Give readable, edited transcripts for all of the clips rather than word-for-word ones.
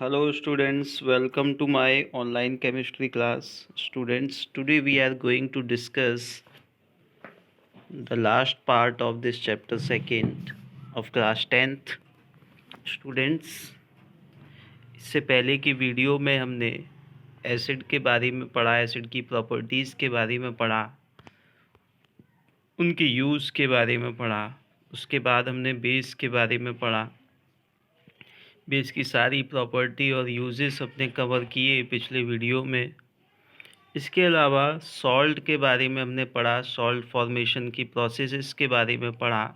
Hello students, welcome to my online chemistry class. Students, today we are going to discuss the last part of this chapter second of class 10th. Students, इससे पहले की video में हमने acid के बारे में पढ़ा, acid की प्रॉपर्टीज़ के बारे में पढ़ा, उनके यूज़ के बारे में पढ़ा। उसके बाद हमने बेस के बारे में पढ़ा। बेस की सारी प्रॉपर्टी और यूजेस अपने कवर किए पिछले वीडियो में। इसके अलावा सॉल्ट के बारे में हमने पढ़ा, सॉल्ट फॉर्मेशन की प्रोसेसेस के बारे में पढ़ा।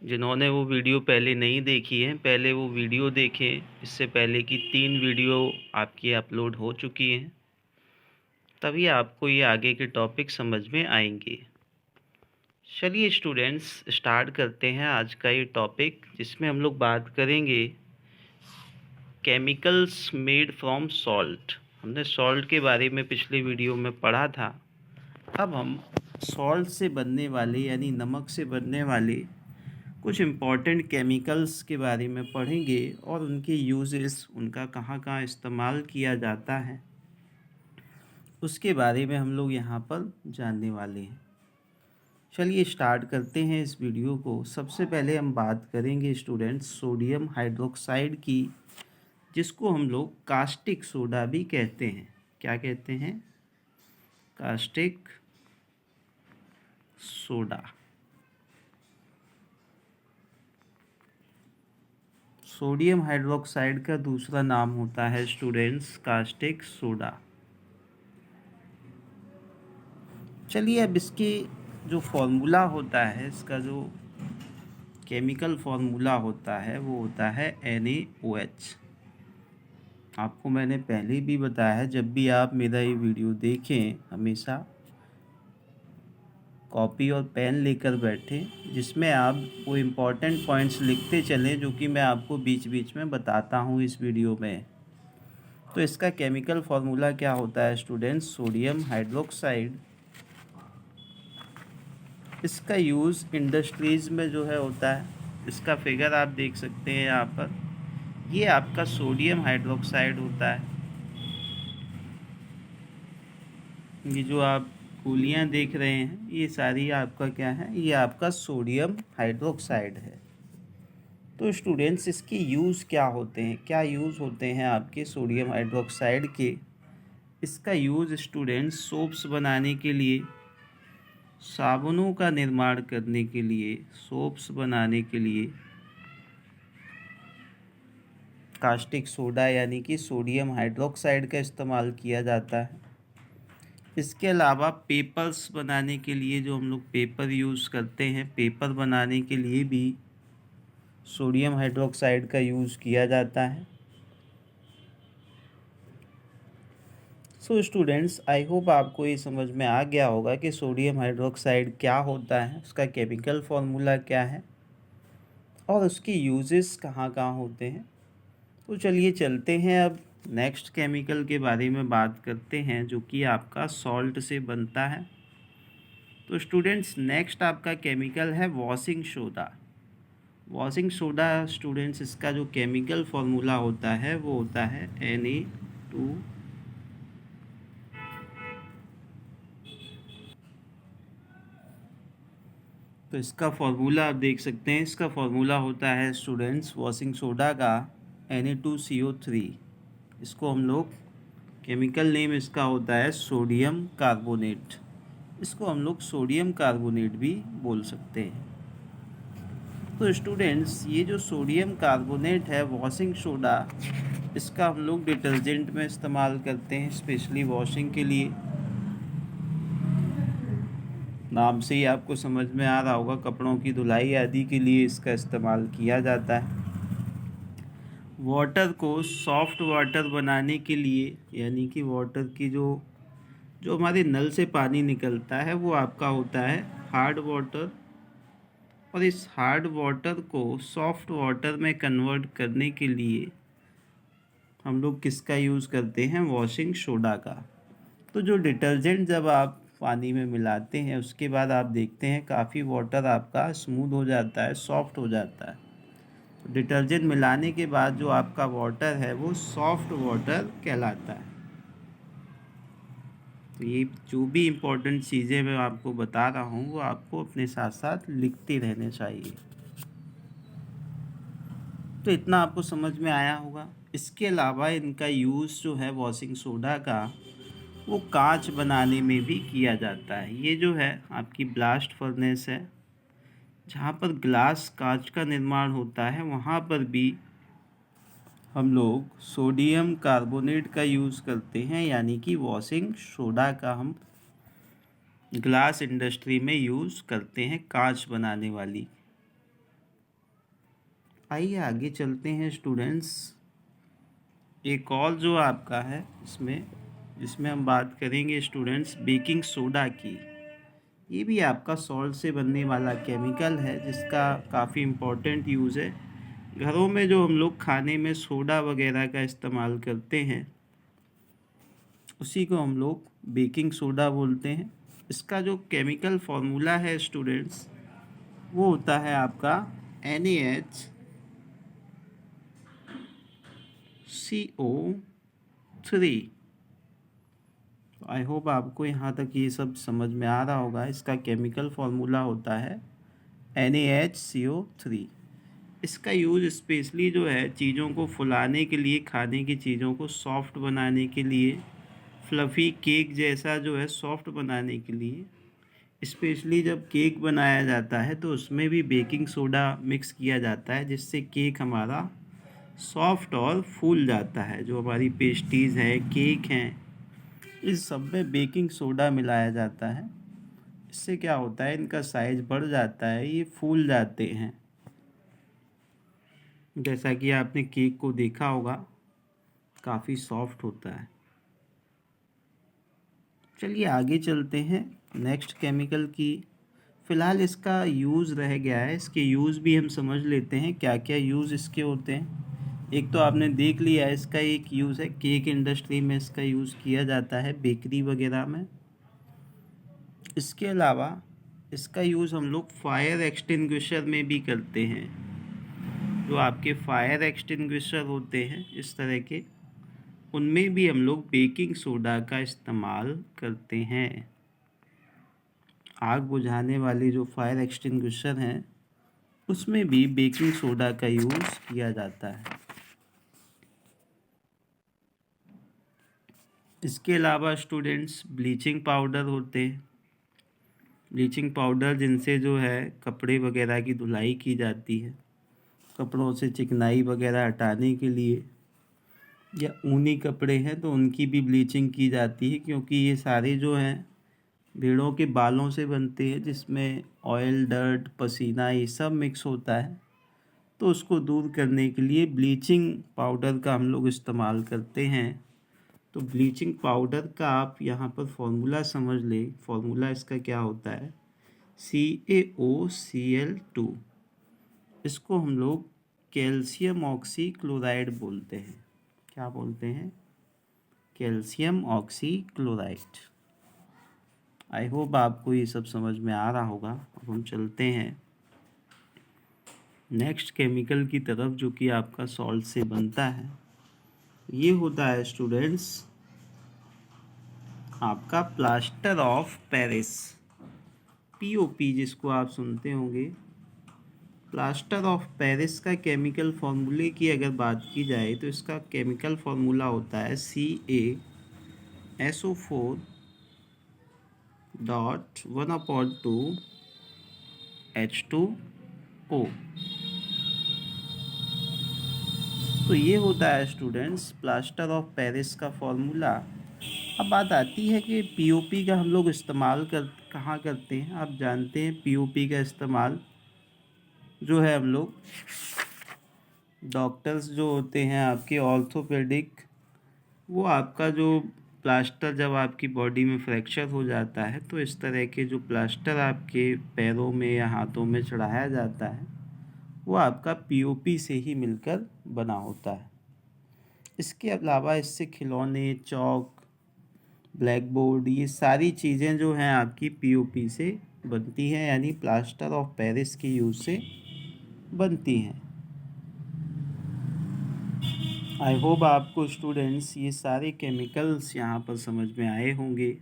जिन्होंने वो वीडियो पहले नहीं देखी है, पहले वो वीडियो देखें। इससे पहले की 3 वीडियो आपकी अपलोड हो चुकी हैं, तभी आपको ये आगे के टॉपिक समझ में आएंगे। चलिए स्टूडेंट्स, स्टार्ट करते हैं आज का ये टॉपिक, जिसमें हम लोग बात करेंगे केमिकल्स मेड फ्रॉम सॉल्ट। हमने सॉल्ट के बारे में पिछले वीडियो में पढ़ा था। अब हम सॉल्ट से बनने वाले यानी नमक से बनने वाले कुछ इम्पॉर्टेंट केमिकल्स के बारे में पढ़ेंगे और उनके यूजेस, उनका कहाँ कहाँ इस्तेमाल किया जाता है, उसके बारे में हम लोग यहाँ पर जानने वाले हैं। चलिए स्टार्ट करते हैं इस वीडियो को। सबसे पहले हम बात करेंगे स्टूडेंट्स सोडियम हाइड्रोक्साइड की, जिसको हम लोग कास्टिक सोडा भी कहते हैं। क्या कहते हैं? Caustic soda. सोडियम हाइड्रोक्साइड का दूसरा नाम होता है स्टूडेंट्स कास्टिक सोडा। चलिए अब इसके जो फॉर्मूला होता है, इसका जो केमिकल फॉर्मूला होता है वो होता है NaOH। आपको मैंने पहले भी बताया है, जब भी आप मेरा ये वीडियो देखें हमेशा कॉपी और पेन लेकर बैठें, जिसमें आप वो इम्पॉर्टेंट पॉइंट्स लिखते चलें जो कि मैं आपको बीच बीच में बताता हूँ इस वीडियो में। तो इसका केमिकल फॉर्मूला क्या होता है स्टूडेंट्स? Sodium hydroxide. इसका यूज़ इंडस्ट्रीज़ में जो है होता है। इसका फिगर आप देख सकते हैं यहाँ पर। ये आपका सोडियम हाइड्रोक्साइड होता है। ये जो आप गोलियाँ देख रहे हैं, ये सारी आपका क्या है? ये आपका सोडियम हाइड्रोक्साइड है। तो स्टूडेंट्स, इसके यूज़ क्या होते हैं? क्या यूज़ होते हैं आपके सोडियम हाइड्रोक्साइड के? इसका यूज़ स्टूडेंट्स सोप्स बनाने के लिए, साबुनों का निर्माण करने के लिए, सोप्स बनाने के लिए कास्टिक सोडा यानी कि सोडियम हाइड्रोक्साइड का इस्तेमाल किया जाता है। इसके अलावा पेपर्स बनाने के लिए, जो हम लोग पेपर यूज़ करते हैं, पेपर बनाने के लिए भी सोडियम हाइड्रोक्साइड का यूज़ किया जाता है। सो स्टूडेंट्स, आई होप आपको ये समझ में आ गया होगा कि सोडियम हाइड्रोक्साइड क्या होता है, उसका केमिकल फॉर्मूला क्या है और उसके यूजेस कहाँ कहाँ होते हैं। तो चलिए चलते हैं, अब नेक्स्ट केमिकल के बारे में बात करते हैं, जो कि आपका सॉल्ट से बनता है। तो स्टूडेंट्स, नेक्स्ट आपका केमिकल है washing soda. Washing soda students, इसका जो केमिकल फॉर्मूला होता है वो होता है Na2। तो इसका फॉर्मूला आप देख सकते हैं। इसका फॉर्मूला होता है स्टूडेंट्स वॉशिंग सोडा का Na2CO3। इसको हम लोग केमिकल नेम इसका होता है सोडियम कार्बोनेट। इसको हम लोग सोडियम कार्बोनेट भी बोल सकते हैं। तो स्टूडेंट्स, ये जो सोडियम कार्बोनेट है वॉशिंग सोडा, इसका हम लोग डिटर्जेंट में इस्तेमाल करते हैं, स्पेशली वॉशिंग के लिए। नाम से ही आपको समझ में आ रहा होगा, कपड़ों की धुलाई आदि के लिए इसका इस्तेमाल किया जाता है। वाटर को सॉफ्ट वाटर बनाने के लिए, यानी कि वाटर की जो जो हमारे नल से पानी निकलता है वो आपका होता है हार्ड वाटर, और इस हार्ड वाटर को सॉफ्ट वाटर में कन्वर्ट करने के लिए हम लोग किसका यूज़ करते हैं? वॉशिंग सोडा का। तो जो डिटर्जेंट जब आप पानी में मिलाते हैं, उसके बाद आप देखते हैं काफ़ी वाटर आपका स्मूथ हो जाता है, सॉफ्ट हो जाता है। डिटर्जेंट मिलाने के बाद जो आपका वाटर है वो सॉफ्ट वाटर कहलाता है। तो ये जो भी इम्पोर्टेंट चीज़ें मैं आपको बता रहा हूँ वो आपको अपने साथ साथ लिखते रहने चाहिए। तो इतना आपको समझ में आया होगा। इसके अलावा इनका यूज़ जो है वॉशिंग सोडा का, वो कांच बनाने में भी किया जाता है। ये जो है आपकी ब्लास्ट फर्नेस है, जहाँ पर ग्लास कांच का निर्माण होता है, वहाँ पर भी हम लोग सोडियम कार्बोनेट का यूज़ करते हैं, यानी कि वॉशिंग सोडा का हम ग्लास इंडस्ट्री में यूज़ करते हैं, कांच बनाने वाली। आइए आगे चलते हैं स्टूडेंट्स। एक और जो आपका है इसमें हम बात करेंगे स्टूडेंट्स बेकिंग सोडा की। ये भी आपका सॉल्ट से बनने वाला केमिकल है, जिसका काफ़ी इम्पोर्टेंट यूज़ है। घरों में जो हम लोग खाने में सोडा वगैरह का इस्तेमाल करते हैं, उसी को हम लोग बेकिंग सोडा बोलते हैं। इसका जो केमिकल फार्मूला है स्टूडेंट्स, वो होता है आपका NaHCO3। आई होप आपको यहाँ तक ये सब समझ में आ रहा होगा। इसका केमिकल फार्मूला होता है NaHCO3। इसका यूज़ स्पेशली जो है चीज़ों को फुलाने के लिए, खाने की चीज़ों को सॉफ्ट बनाने के लिए, फ्लफ़ी केक जैसा जो है सॉफ्ट बनाने के लिए। स्पेशली जब केक बनाया जाता है तो उसमें भी बेकिंग सोडा मिक्स किया जाता है, जिससे केक हमारा सॉफ्ट और फूल जाता है। जो हमारी पेस्ट्रीज़ हैं, केक हैं, इस सब में बेकिंग सोडा मिलाया जाता है। इससे क्या होता है, इनका साइज़ बढ़ जाता है, ये फूल जाते हैं। जैसा कि आपने केक को देखा होगा, काफ़ी सॉफ्ट होता है। चलिए आगे चलते हैं नेक्स्ट केमिकल की। फ़िलहाल इसका यूज़ रह गया है, इसके यूज़ भी हम समझ लेते हैं क्या क्या यूज़ इसके होते हैं। एक तो आपने देख लिया है, इसका एक यूज़ है केक इंडस्ट्री में इसका यूज़ किया जाता है, बेकरी वगैरह में। इसके अलावा इसका यूज़ हम लोग फायर एक्सटिंग्विशर में भी करते हैं। जो आपके फायर एक्सटिंग्विशर होते हैं इस तरह के, उनमें भी हम लोग बेकिंग सोडा का इस्तेमाल करते हैं। आग बुझाने वाली जो फायर एक्सटिंग्विशर हैं, उसमें भी बेकिंग सोडा का यूज़ किया जाता है। इसके अलावा स्टूडेंट्स ब्लीचिंग पाउडर होते हैं। ब्लीचिंग पाउडर जिनसे जो है कपड़े वगैरह की धुलाई की जाती है, कपड़ों से चिकनाई वगैरह हटाने के लिए, या ऊनी कपड़े हैं तो उनकी भी ब्लीचिंग की जाती है, क्योंकि ये सारे जो हैं भेड़ों के बालों से बनते हैं, जिसमें ऑयल, डर्ट, पसीना ये सब मिक्स होता है। तो उसको दूर करने के लिए ब्लीचिंग पाउडर का हम लोग इस्तेमाल करते हैं। तो ब्लीचिंग पाउडर का आप यहाँ पर फॉर्मूला समझ लें। फॉर्मूला इसका क्या होता है, CaOCl2। इसको हम लोग कैल्शियम ऑक्सी क्लोराइड बोलते हैं। क्या बोलते हैं, calcium oxy chloride. I hope आपको ये सब समझ में आ रहा होगा। अब हम चलते हैं नेक्स्ट केमिकल की तरफ, जो कि आपका सॉल्ट से बनता है। ये होता है स्टूडेंट्स आपका प्लास्टर ऑफ पेरिस, POP जिसको आप सुनते होंगे। प्लास्टर ऑफ पेरिस का केमिकल फार्मूले की अगर बात की जाए तो इसका केमिकल फार्मूला होता है CaSO4.1/2H2O। तो ये होता है स्टूडेंट्स प्लास्टर ऑफ पेरिस का फॉर्मूला। अब बात आती है कि POP का हम लोग इस्तेमाल कहाँ करते हैं। आप जानते हैं POP का इस्तेमाल जो है हम लोग डॉक्टर्स जो होते हैं आपके ऑर्थोपेडिक, वो आपका जो प्लास्टर जब आपकी बॉडी में फ्रैक्चर हो जाता है, तो इस तरह के जो प्लास्टर आपके पैरों में या हाथों में चढ़ाया जाता है, वो आपका POP से ही मिलकर बना होता है। इसके अलावा इससे खिलौने, चौक, ब्लैक बोर्ड, ये सारी चीज़ें जो हैं आपकी POP से बनती हैं, यानी प्लास्टर ऑफ पेरिस के यूज़ से बनती हैं। आई होप आपको स्टूडेंट्स ये सारे केमिकल्स यहाँ पर समझ में आए होंगे।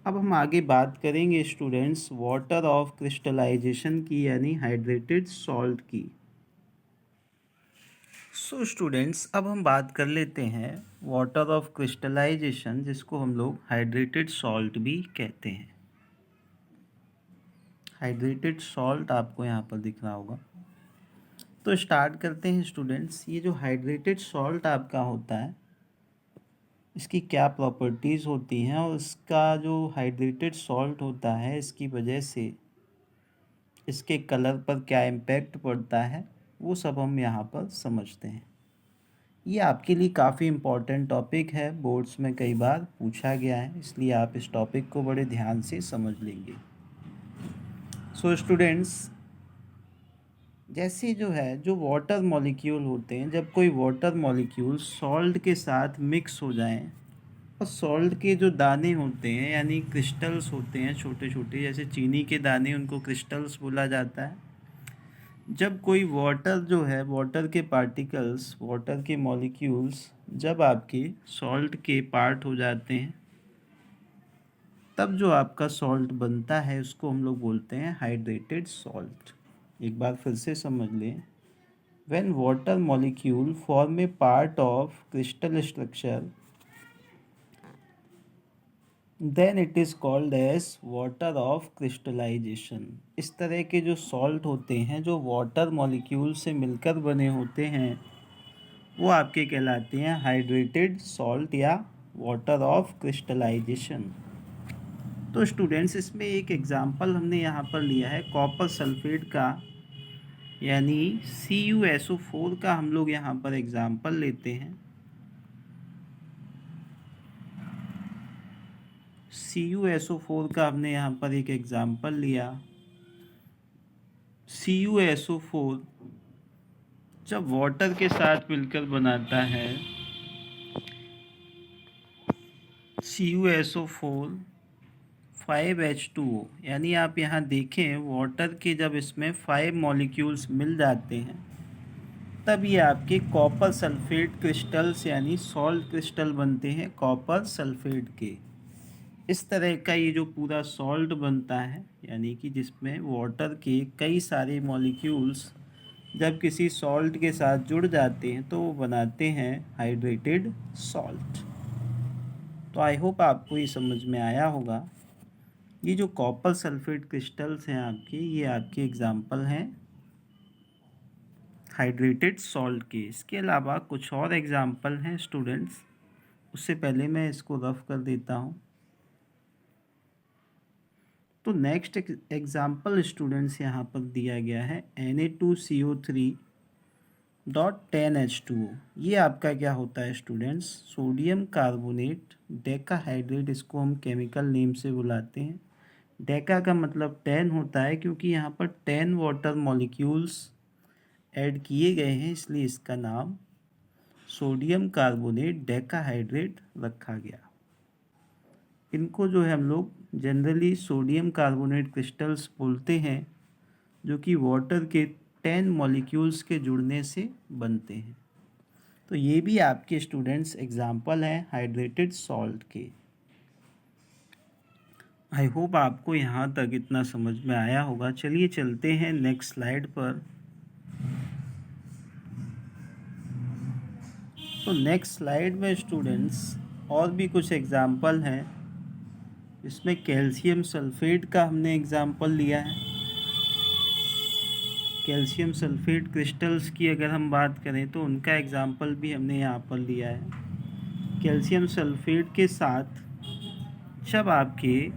अब हम आगे बात करेंगे स्टूडेंट्स वाटर ऑफ क्रिस्टलाइजेशन की, यानी हाइड्रेटेड सॉल्ट की। सो स्टूडेंट्स, अब हम बात कर लेते हैं वाटर ऑफ क्रिस्टलाइजेशन, जिसको हम लोग हाइड्रेटेड सॉल्ट भी कहते हैं। हाइड्रेटेड सॉल्ट आपको यहाँ पर दिख रहा होगा। तो स्टार्ट करते हैं स्टूडेंट्स। ये जो हाइड्रेटेड सॉल्ट आपका होता है, इसकी क्या प्रॉपर्टीज़ होती हैं और इसका जो हाइड्रेटेड सॉल्ट होता है इसकी वजह से इसके कलर पर क्या इम्पैक्ट पड़ता है, वो सब हम यहाँ पर समझते हैं। ये आपके लिए काफ़ी इम्पॉर्टेंट टॉपिक है, बोर्ड्स में कई बार पूछा गया है, इसलिए आप इस टॉपिक को बड़े ध्यान से समझ लेंगे। सो स्टूडेंट्स, जैसे जो है जो वाटर मॉलिक्यूल होते हैं, जब कोई वाटर मॉलिक्यूल सॉल्ट के साथ मिक्स हो जाएं और सॉल्ट के जो दाने होते हैं यानी क्रिस्टल्स होते हैं छोटे छोटे, जैसे चीनी के दाने, उनको क्रिस्टल्स बोला जाता है। जब कोई वाटर जो है, वाटर के पार्टिकल्स, वाटर के मॉलिक्यूल्स जब आपके सॉल्ट के पार्ट हो जाते हैं, तब जो आपका सॉल्ट बनता है उसको हम लोग बोलते हैं हाइड्रेटेड सॉल्ट। एक बार फिर से समझ लें। When water molecule form a part of crystal structure, then it is called as water of crystallization. इस तरह के जो सॉल्ट होते हैं जो वाटर मॉलिक्यूल से मिलकर बने होते हैं, वो आपके कहलाते हैं हाइड्रेटेड सॉल्ट या वाटर ऑफ क्रिस्टलाइजेशन। तो स्टूडेंट्स, इसमें एक एग्जांपल हमने यहाँ पर लिया है कॉपर सल्फेट का, यानी CuSO4 का हम लोग यहाँ पर एग्जांपल लेते हैं। CuSO4 का हमने यहाँ पर एक एग्जांपल लिया। CuSO4 जब वाटर के साथ मिलकर बनाता है, CuSO4 5H2O, यानी आप यहाँ देखें वाटर के जब इसमें 5 मॉलिक्यूल्स मिल जाते हैं, तब ये आपके कॉपर सल्फेट क्रिस्टल्स यानी सॉल्ट क्रिस्टल बनते हैं कॉपर सल्फेट के। इस तरह का ये जो पूरा सॉल्ट बनता है, यानी कि जिसमें वाटर के कई सारे मॉलिक्यूल्स जब किसी सॉल्ट के साथ जुड़ जाते हैं तो वो बनाते हैं हाइड्रेटेड सॉल्ट। तो आई होप आपको ये समझ में आया होगा। ये जो कॉपर सल्फेट क्रिस्टल्स हैं आपके, ये आपके एग्जाम्पल हैं हाइड्रेटेड सॉल्ट के। इसके अलावा कुछ और एग्जाम्पल हैं स्टूडेंट्स, उससे पहले मैं इसको रफ कर देता हूँ। तो नेक्स्ट एग्जाम्पल स्टूडेंट्स यहाँ पर दिया गया है Na2CO3.10H2O। ये आपका क्या होता है स्टूडेंट्स, सोडियम कार्बोनेट डेकाहाइड्रेट, इसको हम केमिकल नेम से बुलाते हैं। डेका का मतलब 10 होता है, क्योंकि यहाँ पर 10 वाटर मॉलिक्यूल्स ऐड किए गए हैं, इसलिए इसका नाम सोडियम कार्बोनेट डेकाहाइड्रेट रखा गया। इनको जो है हम लोग जनरली सोडियम कार्बोनेट क्रिस्टल्स बोलते हैं, जो कि वाटर के 10 मॉलिक्यूल्स के जुड़ने से बनते हैं। तो ये भी आपके स्टूडेंट्स एग्जाम्पल हैं हाइड्रेटेड सॉल्ट के। आई होप आपको यहाँ तक इतना समझ में आया होगा। चलिए चलते हैं नेक्स्ट स्लाइड पर। तो नेक्स्ट स्लाइड में स्टूडेंट्स और भी कुछ एग्जाम्पल हैं। इसमें कैल्शियम सल्फेट का हमने एग्जाम्पल लिया है। कैल्शियम सल्फेट क्रिस्टल्स की अगर हम बात करें तो उनका एग्जाम्पल भी हमने यहाँ पर लिया है। कैल्शियम सल्फेट के साथ जब आपके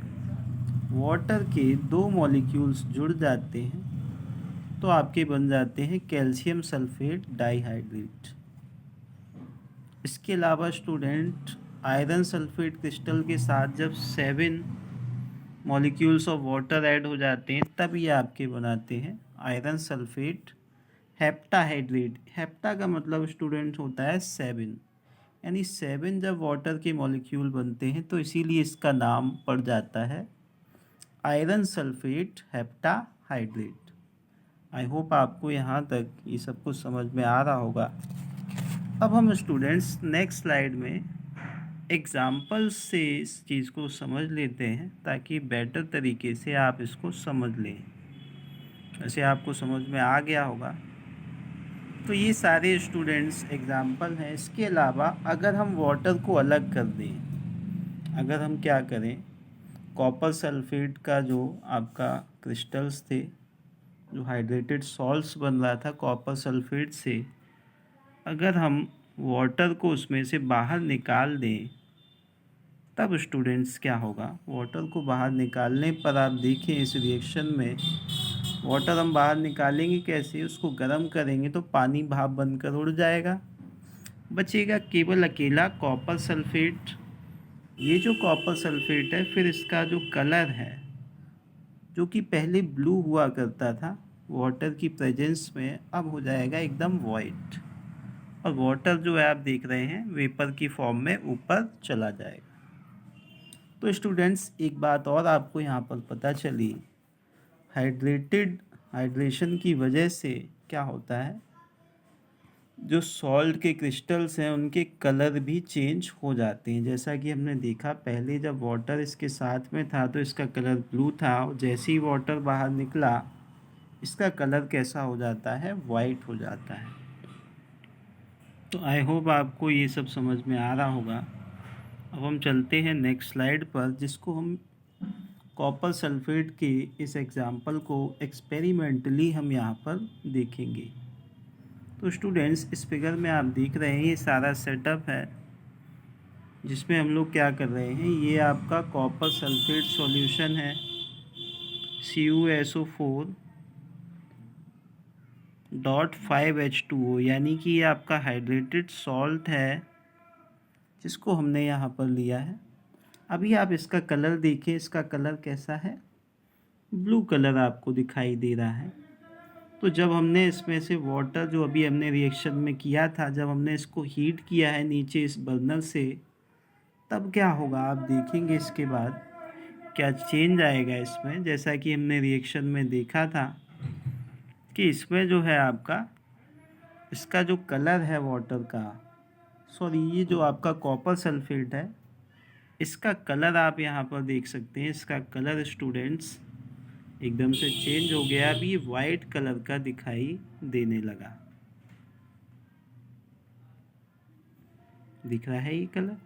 वाटर के 2 मॉलिक्यूल्स जुड़ जाते हैं तो आपके बन जाते हैं कैल्शियम सल्फेट डाइहाइड्रेट। इसके अलावा स्टूडेंट आयरन सल्फेट क्रिस्टल के साथ जब 7 मॉलिक्यूल्स ऑफ वाटर ऐड हो जाते हैं, तब ये आपके बनाते हैं आयरन सल्फेट हेप्टाहाइड्रेट। हेप्टा का मतलब स्टूडेंट होता है 7, यानी 7 जब वाटर के मॉलिक्यूल बनते हैं तो इसीलिए इसका नाम पड़ जाता है iron sulphate heptahydrate. I hope आपको यहाँ तक ये सब कुछ समझ में आ रहा होगा। अब हम स्टूडेंट्स नेक्स्ट स्लाइड में एग्जाम्पल्स से इस चीज़ को समझ लेते हैं ताकि बेटर तरीके से आप इसको समझ लें। वैसे आपको समझ में आ गया होगा। तो ये सारे स्टूडेंट्स एग्जाम्पल हैं। इसके अलावा अगर हम वाटर को अलग कर दें, अगर हम क्या करें, कॉपर सल्फेट का जो आपका क्रिस्टल्स थे, जो हाइड्रेटेड सॉल्ट्स बन रहा था कॉपर सल्फेट से, अगर हम वाटर को उसमें से बाहर निकाल दें तब स्टूडेंट्स क्या होगा। वाटर को बाहर निकालने पर आप देखें इस रिएक्शन में वाटर हम बाहर निकालेंगे कैसे, उसको गर्म करेंगे तो पानी भाप बनकर उड़ जाएगा, बचेगा केवल अकेला कॉपर सल्फेट। ये जो कॉपर सल्फेट है फिर इसका जो कलर है, जो कि पहले ब्लू हुआ करता था वाटर की प्रेजेंस में, अब हो जाएगा एकदम वाइट, और वाटर जो है आप देख रहे हैं वेपर की फॉर्म में ऊपर चला जाएगा। तो स्टूडेंट्स एक बात और आपको यहाँ पर पता चली, हाइड्रेशन की वजह से क्या होता है, जो सॉल्ट के क्रिस्टल्स हैं उनके कलर भी चेंज हो जाते हैं। जैसा कि हमने देखा पहले जब वाटर इसके साथ में था तो इसका कलर ब्लू था, और जैसे ही वाटर बाहर निकला इसका कलर कैसा हो जाता है, वाइट हो जाता है। तो आई होप आपको ये सब समझ में आ रहा होगा। अब हम चलते हैं नेक्स्ट स्लाइड पर, जिसको हम कॉपर सल्फेट के इस एग्जाम्पल को एक्सपेरिमेंटली हम यहाँ पर देखेंगे। तो स्टूडेंट्स इस फिगर में आप देख रहे हैं ये सारा सेटअप है जिसमें हम लोग क्या कर रहे हैं, ये आपका कॉपर सल्फेट सॉल्यूशन है CuSO4.5H2O, यानी कि ये आपका हाइड्रेटेड सॉल्ट है जिसको हमने यहाँ पर लिया है। अभी आप इसका कलर देखिए, इसका कलर कैसा है, ब्लू कलर आपको दिखाई दे रहा है। तो जब हमने इसमें से वाटर जो अभी हमने रिएक्शन में किया था, जब हमने इसको हीट किया है नीचे इस बर्नर से, तब क्या होगा आप देखेंगे इसके बाद क्या चेंज आएगा इसमें। जैसा कि हमने रिएक्शन में देखा था कि इसमें जो है आपका इसका जो कलर है वाटर का, सॉरी ये जो आपका कॉपर सल्फेट है इसका कलर आप यहाँ पर देख सकते हैं। इसका कलर स्टूडेंट्स एकदम से चेंज हो गया, अभी ये वाइट कलर का दिखाई देने लगा। दिख रहा है ये कलर।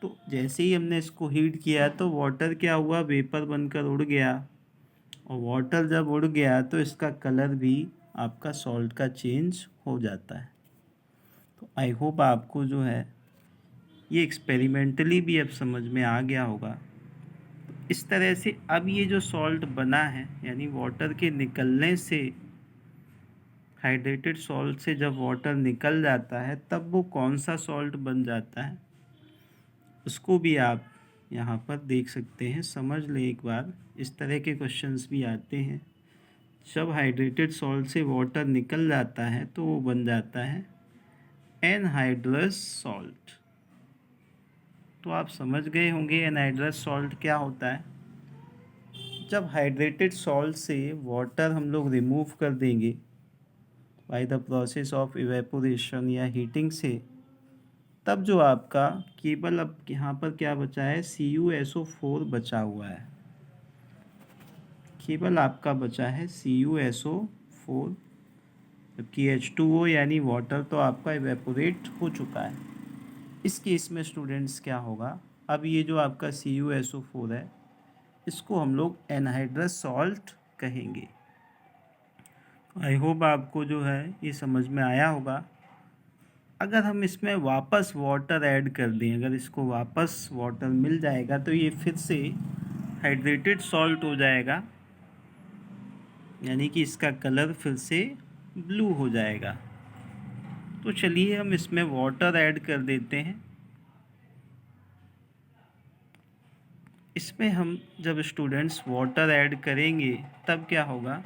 तो जैसे ही हमने इसको हीट किया तो वाटर क्या हुआ, वेपर बनकर उड़ गया, और वाटर जब उड़ गया तो इसका कलर भी आपका सॉल्ट का चेंज हो जाता है। तो आई होप आपको जो है ये एक्सपेरिमेंटली भी अब समझ में आ गया होगा। इस तरह से अब ये जो सॉल्ट बना है, यानी वाटर के निकलने से, हाइड्रेटेड सॉल्ट से जब वाटर निकल जाता है तब वो कौन सा सॉल्ट बन जाता है उसको भी आप यहाँ पर देख सकते हैं। समझ लें एक बार, इस तरह के क्वेश्चंस भी आते हैं। जब हाइड्रेटेड सॉल्ट से वाटर निकल जाता है तो वो बन जाता है एनहाइड्रस सॉल्ट। तो आप समझ गए होंगे एनहाइड्रस सॉल्ट क्या होता है। जब हाइड्रेटेड सॉल्ट से वाटर हम लोग रिमूव कर देंगे by the process of evaporation या हीटिंग से, तब जो आपका केवल अब यहाँ पर क्या बचा है, CuSO4 बचा हुआ है। केवल आपका बचा है CuSO4, जबकि H2O यानी वाटर तो आपका इवेपोरेट हो चुका है। इस केस में स्टूडेंट्स क्या होगा, अब ये जो आपका CuSO4 है इसको हम लोग एनहाइड्रस सॉल्ट कहेंगे। आई होप आपको जो है ये समझ में आया होगा। अगर हम इसमें वापस वाटर ऐड कर दें, अगर इसको वापस वाटर मिल जाएगा तो ये फिर से हाइड्रेटेड सॉल्ट हो जाएगा, यानी कि इसका कलर फिर से ब्लू हो जाएगा। तो चलिए हम इसमें वाटर ऐड कर देते हैं। इसमें हम जब स्टूडेंट्स वाटर ऐड करेंगे तब क्या होगा,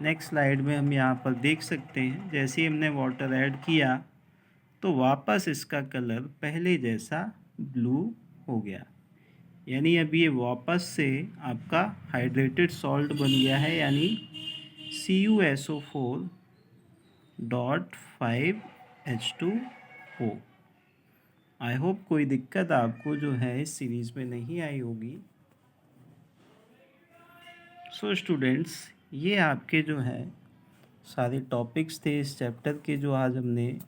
नेक्स्ट स्लाइड में हम यहाँ पर देख सकते हैं। जैसे ही हमने वाटर ऐड किया तो वापस इसका कलर पहले जैसा ब्लू हो गया, यानी अब ये वापस से आपका हाइड्रेटेड सॉल्ट बन गया है, यानी CuSO4.5H2O। आई होप कोई दिक्कत आपको जो है इस सीरीज़ में नहीं आई होगी। सो स्टूडेंट्स, ये आपके जो है सारे टॉपिक्स थे इस चैप्टर के, जो आज हमने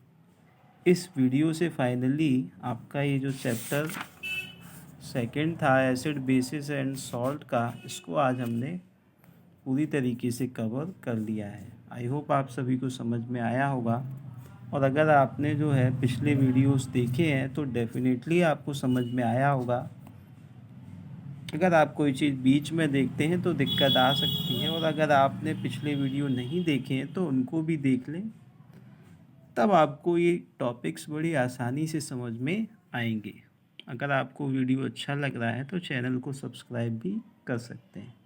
इस वीडियो से फाइनली आपका ये जो चैप्टर सेकंड था एसिड बेसिस एंड सॉल्ट का, इसको आज हमने पूरी तरीके से कवर कर लिया है। आई होप आप सभी को समझ में आया होगा, और अगर आपने जो है पिछले वीडियोस देखे हैं तो डेफिनेटली आपको समझ में आया होगा। अगर आप कोई चीज़ बीच में देखते हैं तो दिक्कत आ सकती है, और अगर आपने पिछले वीडियो नहीं देखे हैं तो उनको भी देख लें, तब आपको ये टॉपिक्स बड़ी आसानी से समझ में आएंगे। अगर आपको वीडियो अच्छा लग रहा है तो चैनल को सब्सक्राइब भी कर सकते हैं।